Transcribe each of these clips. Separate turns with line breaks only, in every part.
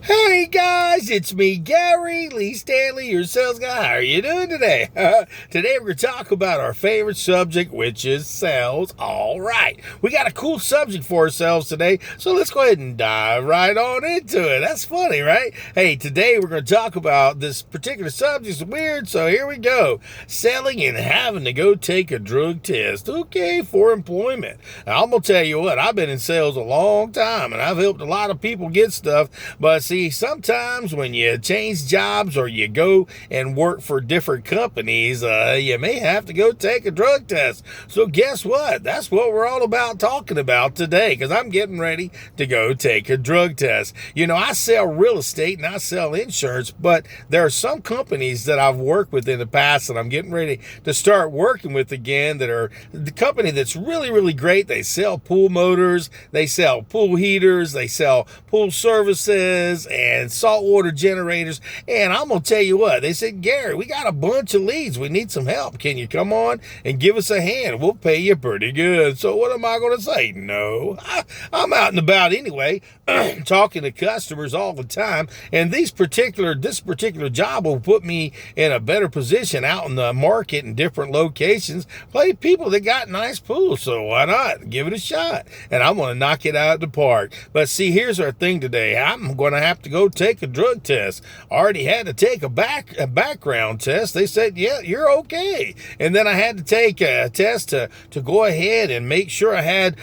Hey guys, it's me, Gary Lee Stanley, your sales guy. How are you doing today? Today we're going to talk about our favorite subject, which is sales. All right, we got a cool subject for ourselves today, so let's go ahead and dive right on into it. That's funny, right? Hey, today we're going to talk about this particular subject. It's weird, so here we go. Selling and having to go take a drug test. Okay, for employment. Now, I'm going to tell you what, I've been in sales a long time, and I've helped a lot of people get stuff, but see, sometimes when you change jobs or you go and work for different companies, you may have to go take a drug test. So guess what? That's what we're all about talking about today, because I'm getting ready to go take a drug test. You know, I sell real estate and I sell insurance, but there are some companies that I've worked with in the past that I'm getting ready to start working with again that are the company that's really, really great. They sell pool motors, they sell pool heaters, they sell pool services and saltwater generators. And I'm going to tell you what, they said, Gary, we got a bunch of leads. We need some help. Can you come on and give us a hand? We'll pay you pretty good. So what am I going to say? No. I'm out and about anyway, talking to customers all the time. And this particular job will put me in a better position out in the market in different locations. Play people that got nice pools. So why not? Give it a shot. And I'm going to knock it out of the park. But see, here's our thing today. I'm going to have to go take a drug test. I already had to take a background test. They said, yeah, you're okay. And then I had to take a test to go ahead and make sure I had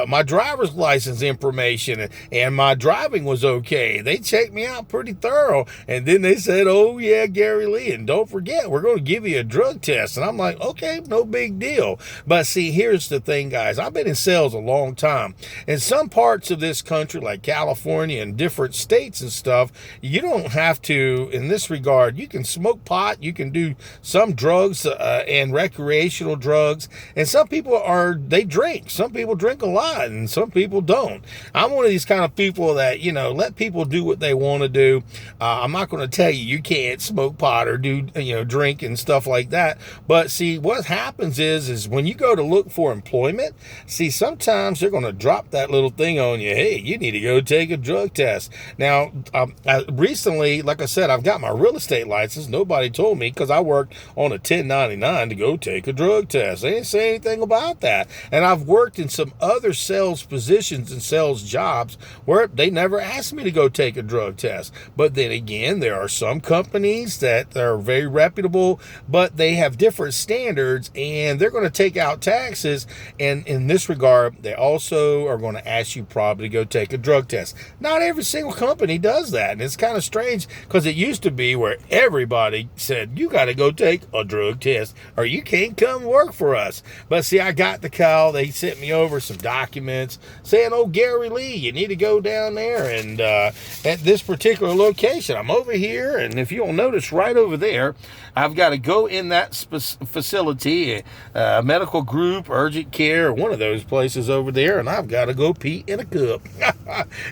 my driver's license information and my driving was okay. They checked me out pretty thorough. And then they said, oh yeah, Gary Lee, and don't forget, we're going to give you a drug test. And I'm like, okay, no big deal. But see, here's the thing, guys. I've been in sales a long time. In some parts of this country, like California and different states and stuff, you don't have to, in this regard, you can smoke pot, you can do some drugs and recreational drugs, and some people they drink. Some people drink a lot and some people don't. I'm one of these kind of people that, let people do what they want to do. I'm not going to tell you can't smoke pot or do, drink and stuff like that. But see, what happens is when you go to look for employment, see, sometimes they're going to drop that little thing on you. Hey, you need to go take a drug test. Now, recently, like I said, I've got my real estate license. Nobody told me because I worked on a 1099 to go take a drug test. They didn't say anything about that. And I've worked in some other sales positions and sales jobs where they never asked me to go take a drug test. But then again, there are some companies that are very reputable, but they have different standards and they're going to take out taxes. And in this regard, they also are going to ask you probably to go take a drug test. Not every single company does that. And it's kind of strange because it used to be where everybody said, you got to go take a drug test or you can't come work for us. But see, I got the call. They sent me over some documents saying, oh, Gary Lee, you need to go down there and at this particular location. I'm over here. And if you'll notice right over there, I've got to go in that facility, medical group, urgent care, one of those places over there, and I've got to go pee in a cup.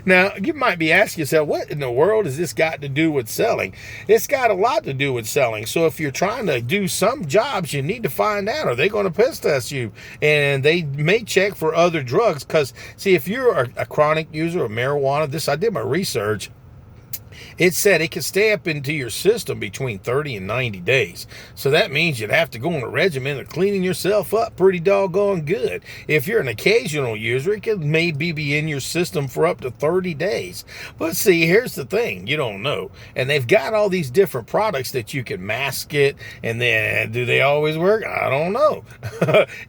Now, you might be asking yourself, what in the world has this got to do with selling? It's got a lot to do with selling. So if you're trying to do some jobs, you need to find out, are they going to piss test you? And they may check for other drugs because, see, if you're a chronic user of marijuana, I did my research. It said it can stay up into your system between 30 and 90 days. So that means you'd have to go on a regimen of cleaning yourself up pretty doggone good. If you're an occasional user, it could maybe be in your system for up to 30 days. But see, here's the thing, you don't know. And they've got all these different products that you can mask it. And then do they always work? I don't know.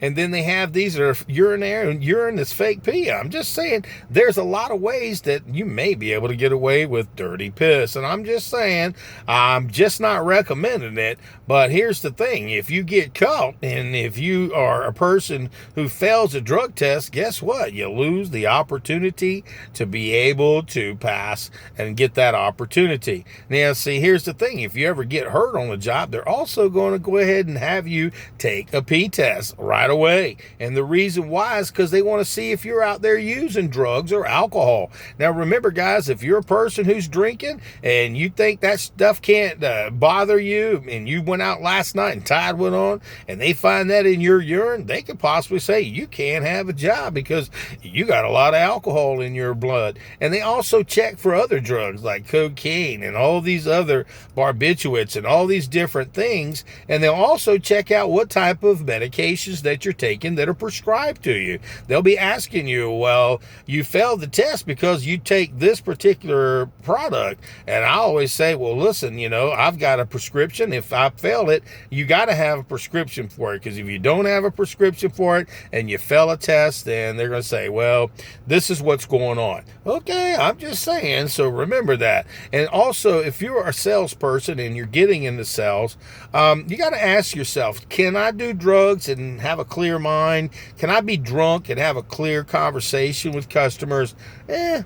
And then they have these that are urine that's fake pee. I'm just saying there's a lot of ways that you may be able to get away with dirty piss. And I'm just saying, I'm just not recommending it. But here's the thing. If you get caught and if you are a person who fails a drug test, guess what? You lose the opportunity to be able to pass and get that opportunity. Now, see, here's the thing. If you ever get hurt on the job, they're also going to go ahead and have you take a pee test right away. And the reason why is because they want to see if you're out there using drugs or alcohol. Now, remember, guys, if you're a person who's drinking, drinking and you think that stuff can't bother you, and you went out last night and tied one on, and they find that in your urine, they could possibly say you can't have a job because you got a lot of alcohol in your blood. And they also check for other drugs like cocaine and all these other barbiturates and all these different things. And they'll also check out what type of medications that you're taking that are prescribed to you. They'll be asking you, well, you failed the test because you take this particular product. And I always say, well, listen, I've got a prescription. If I fail it, you got to have a prescription for it, because if you don't have a prescription for it and you fail a test, then they're going to say, well, this is what's going on. Okay, I'm just saying, so remember that. And also, if you're a salesperson and you're getting into sales, you got to ask yourself, can I do drugs and have a clear mind? Can I be drunk and have a clear conversation with customers?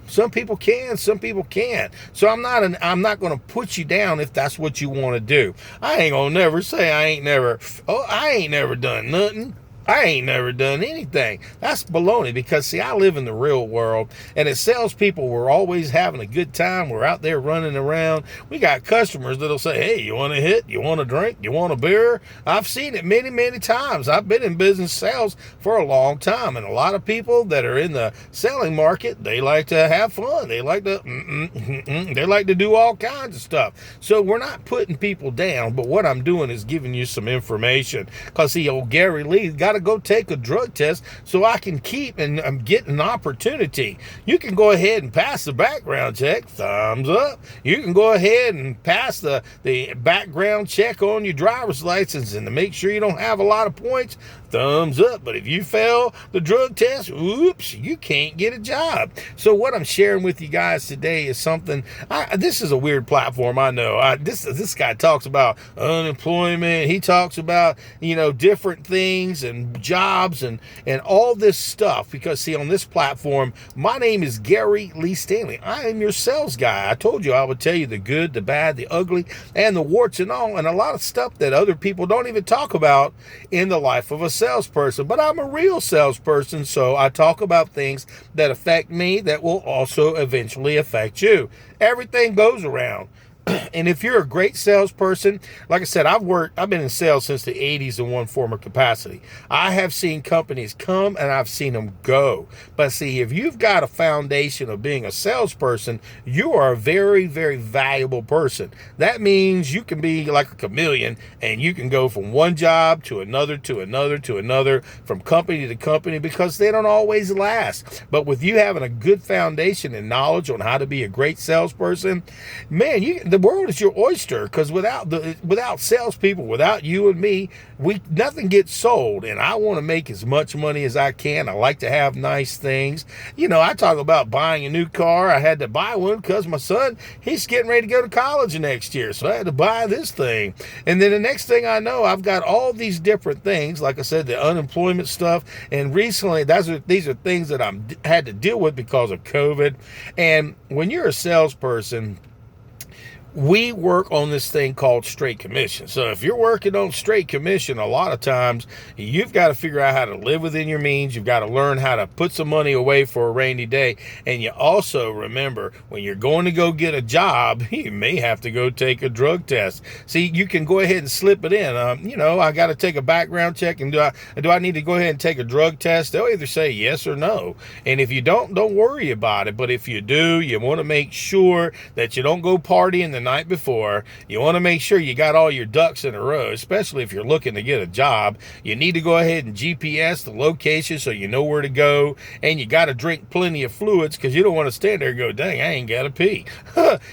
Some people can, some people can't. So I'm not going to put you down if that's what you want to do. I ain't going to never say I ain't never done nothing. I ain't never done anything. That's baloney, because, see, I live in the real world, and as salespeople, we're always having a good time. We're out there running around. We got customers that'll say, hey, you want a hit? You want a drink? You want a beer? I've seen it many, many times. I've been in business sales for a long time, and a lot of people that are in the selling market, they like to have fun. They like to do all kinds of stuff. So we're not putting people down, but what I'm doing is giving you some information, because, see, old Gary Lee got to go take a drug test so I can keep and I'm getting an opportunity. You can go ahead and pass the background check, thumbs up. You can go ahead and pass the background check on your driver's license, and to make sure you don't have a lot of points, thumbs up. But if you fail the drug test, oops, you can't get a job. So what I'm sharing with you guys today is something, this is a weird platform, I know. This guy talks about unemployment. He talks about, different things and jobs and all this stuff, because, see, on this platform, my name is Gary Lee Stanley. I am your sales guy. I told you I would tell you the good, the bad, the ugly, and the warts and all, and a lot of stuff that other people don't even talk about in the life of a salesperson. But I'm a real salesperson, so I talk about things that affect me that will also eventually affect you. Everything goes around. And if you're a great salesperson, like I said, I've been in sales since the 80s in one form or capacity. I have seen companies come and I've seen them go. But see, if you've got a foundation of being a salesperson, you are a very, very valuable person. That means you can be like a chameleon, and you can go from one job to another, to another, to another, from company to company, because they don't always last. But with you having a good foundation and knowledge on how to be a great salesperson, man, the world is your oyster, because without salespeople, without you and me, nothing gets sold. And I want to make as much money as I can. I like to have nice things. I talk about buying a new car. I had to buy one because my son, he's getting ready to go to college next year, so I had to buy this thing. And then the next thing I know, I've got all these different things, like I said, the unemployment stuff. And recently, these are things that I had to deal with because of COVID. And when you're a salesperson, we work on this thing called straight commission. So if you're working on straight commission, a lot of times you've got to figure out how to live within your means. You've got to learn how to put some money away for a rainy day. And you also remember, when you're going to go get a job, you may have to go take a drug test. See, you can go ahead and slip it in. I got to take a background check, and do I need to go ahead and take a drug test? They'll either say yes or no. And if you don't worry about it. But if you do, you want to make sure that you don't go partying the night before. You want to make sure you got all your ducks in a row, especially if you're looking to get a job. You need to go ahead and GPS the location so you know where to go, and you got to drink plenty of fluids, because you don't want to stand there and go, dang, I ain't got to pee.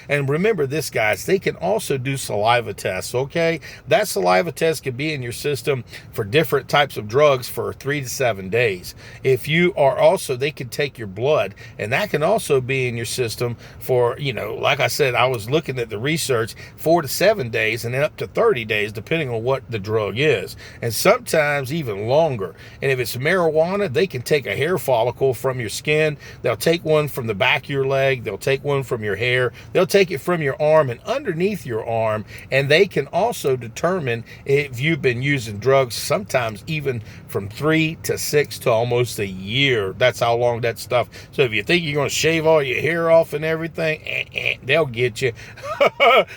And remember this, guys, they can also do saliva tests, okay? That saliva test can be in your system for different types of drugs for 3 to 7 days. If you are also, they can take your blood, and that can also be in your system for, like I said, I was looking at the the research, 4 to 7 days and then up to 30 days, depending on what the drug is. And sometimes even longer. And if it's marijuana, they can take a hair follicle from your skin. They'll take one from the back of your leg. They'll take one from your hair. They'll take it from your arm and underneath your arm. And they can also determine if you've been using drugs, sometimes even from 3 to 6 to almost a year. That's how long that stuff. So if you think you're going to shave all your hair off and everything, they'll get you.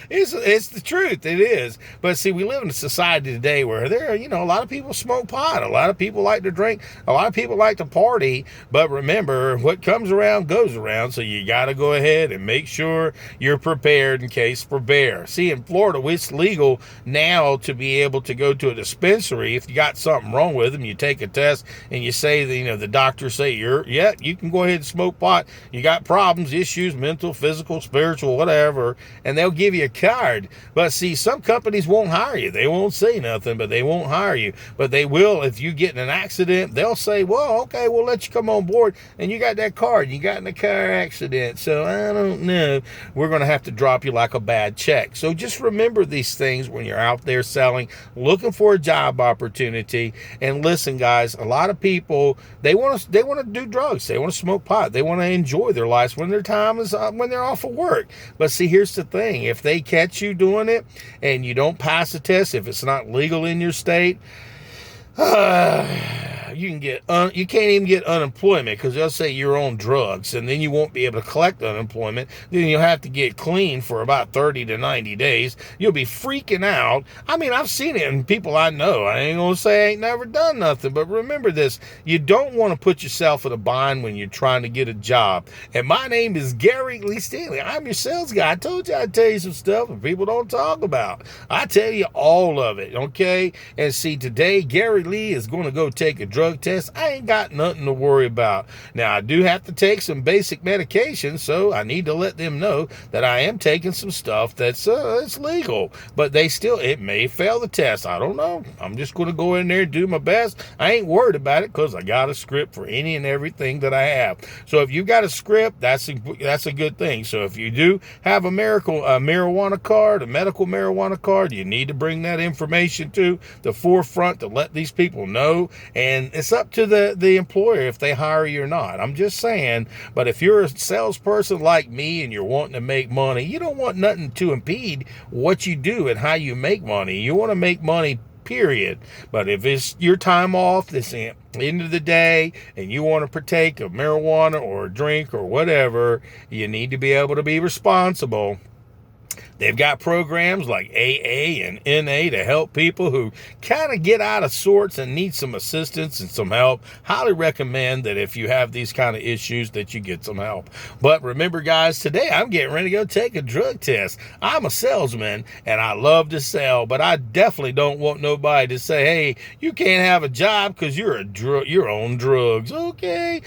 It's the truth. It is. But see, we live in a society today where a lot of people smoke pot. A lot of people like to drink. A lot of people like to party. But remember, what comes around goes around. So you got to go ahead and make sure you're prepared in case for bear. See, in Florida, it's legal now to be able to go to a dispensary. If you got something wrong with them, you take a test and you say that, the doctor say you can go ahead and smoke pot. You got problems, issues, mental, physical, spiritual, whatever, and they'll give you a card. But see, some companies won't hire you. They won't say nothing, but they won't hire you. But they will if you get in an accident. They'll say, well, okay, we'll let you come on board, and you got that card. You got in a car accident, so I don't know. We're going to have to drop you like a bad check. So just remember these things when you're out there selling, looking for a job opportunity. And listen, guys, a lot of people, they want to do drugs. They want to smoke pot. They want to enjoy their lives when their time is when they're off of work. But see, here's the thing. If they catch you doing it and you don't pass the test, if it's not legal in your state, you can't even get unemployment because they'll say you're on drugs, and then you won't be able to collect unemployment. Then you'll have to get clean for about 30 to 90 days. You'll be freaking out. I mean, I've seen it in people I know. I ain't gonna say I ain't never done nothing, but remember this: you don't want to put yourself in a bind when you're trying to get a job. And my name is Gary Lee Stanley. I'm your sales guy. I told you I'd tell you some stuff that people don't talk about. I tell you all of it, okay? And see, today Gary Lee is going to go take a drug test. I ain't got nothing to worry about. Now, I do have to take some basic medication, so I need to let them know that I am taking some stuff that's it's legal. But it may fail the test. I don't know. I'm just going to go in there and do my best. I ain't worried about it because I got a script for any and everything that I have. So if you got a script, that's a good thing. So if you do have a marijuana card, a medical marijuana card, you need to bring that information to the forefront to let these people know. And it's up to the employer if they hire you or not. I'm just saying. But if you're a salesperson like me and you're wanting to make money, you don't want nothing to impede what you do and how you make money. You want to make money, period. But if it's your time off, this end of the day, and you want to partake of marijuana or a drink or whatever, you need to be able to be responsible. They've got programs like AA and NA to help people who kind of get out of sorts and need some assistance and some help. Highly recommend that if you have these kind of issues that you get some help. But remember, guys, today I'm getting ready to go take a drug test. I'm a salesman and I love to sell, but I definitely don't want nobody to say, hey, you can't have a job because you're on drugs. Okay.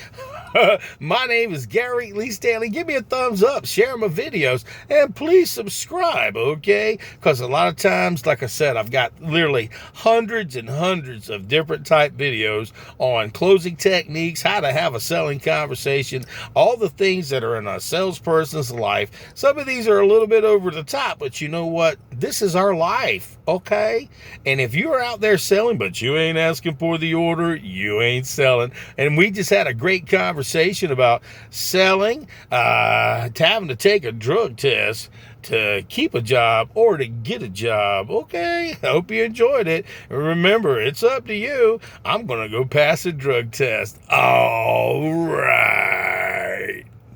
My name is Gary Lee Stanley. Give me a thumbs up, share my videos, and please subscribe, okay? Because a lot of times, like I said, I've got literally hundreds and hundreds of different type videos on closing techniques, how to have a selling conversation, all the things that are in a salesperson's life. Some of these are a little bit over the top, but you know what? This is our life, okay? And if you're out there selling, but you ain't asking for the order, you ain't selling. And we just had a great conversation about selling, having to take a drug test to keep a job or to get a job. Okay, I hope you enjoyed it. Remember, it's up to you. I'm going to go pass a drug test. All right.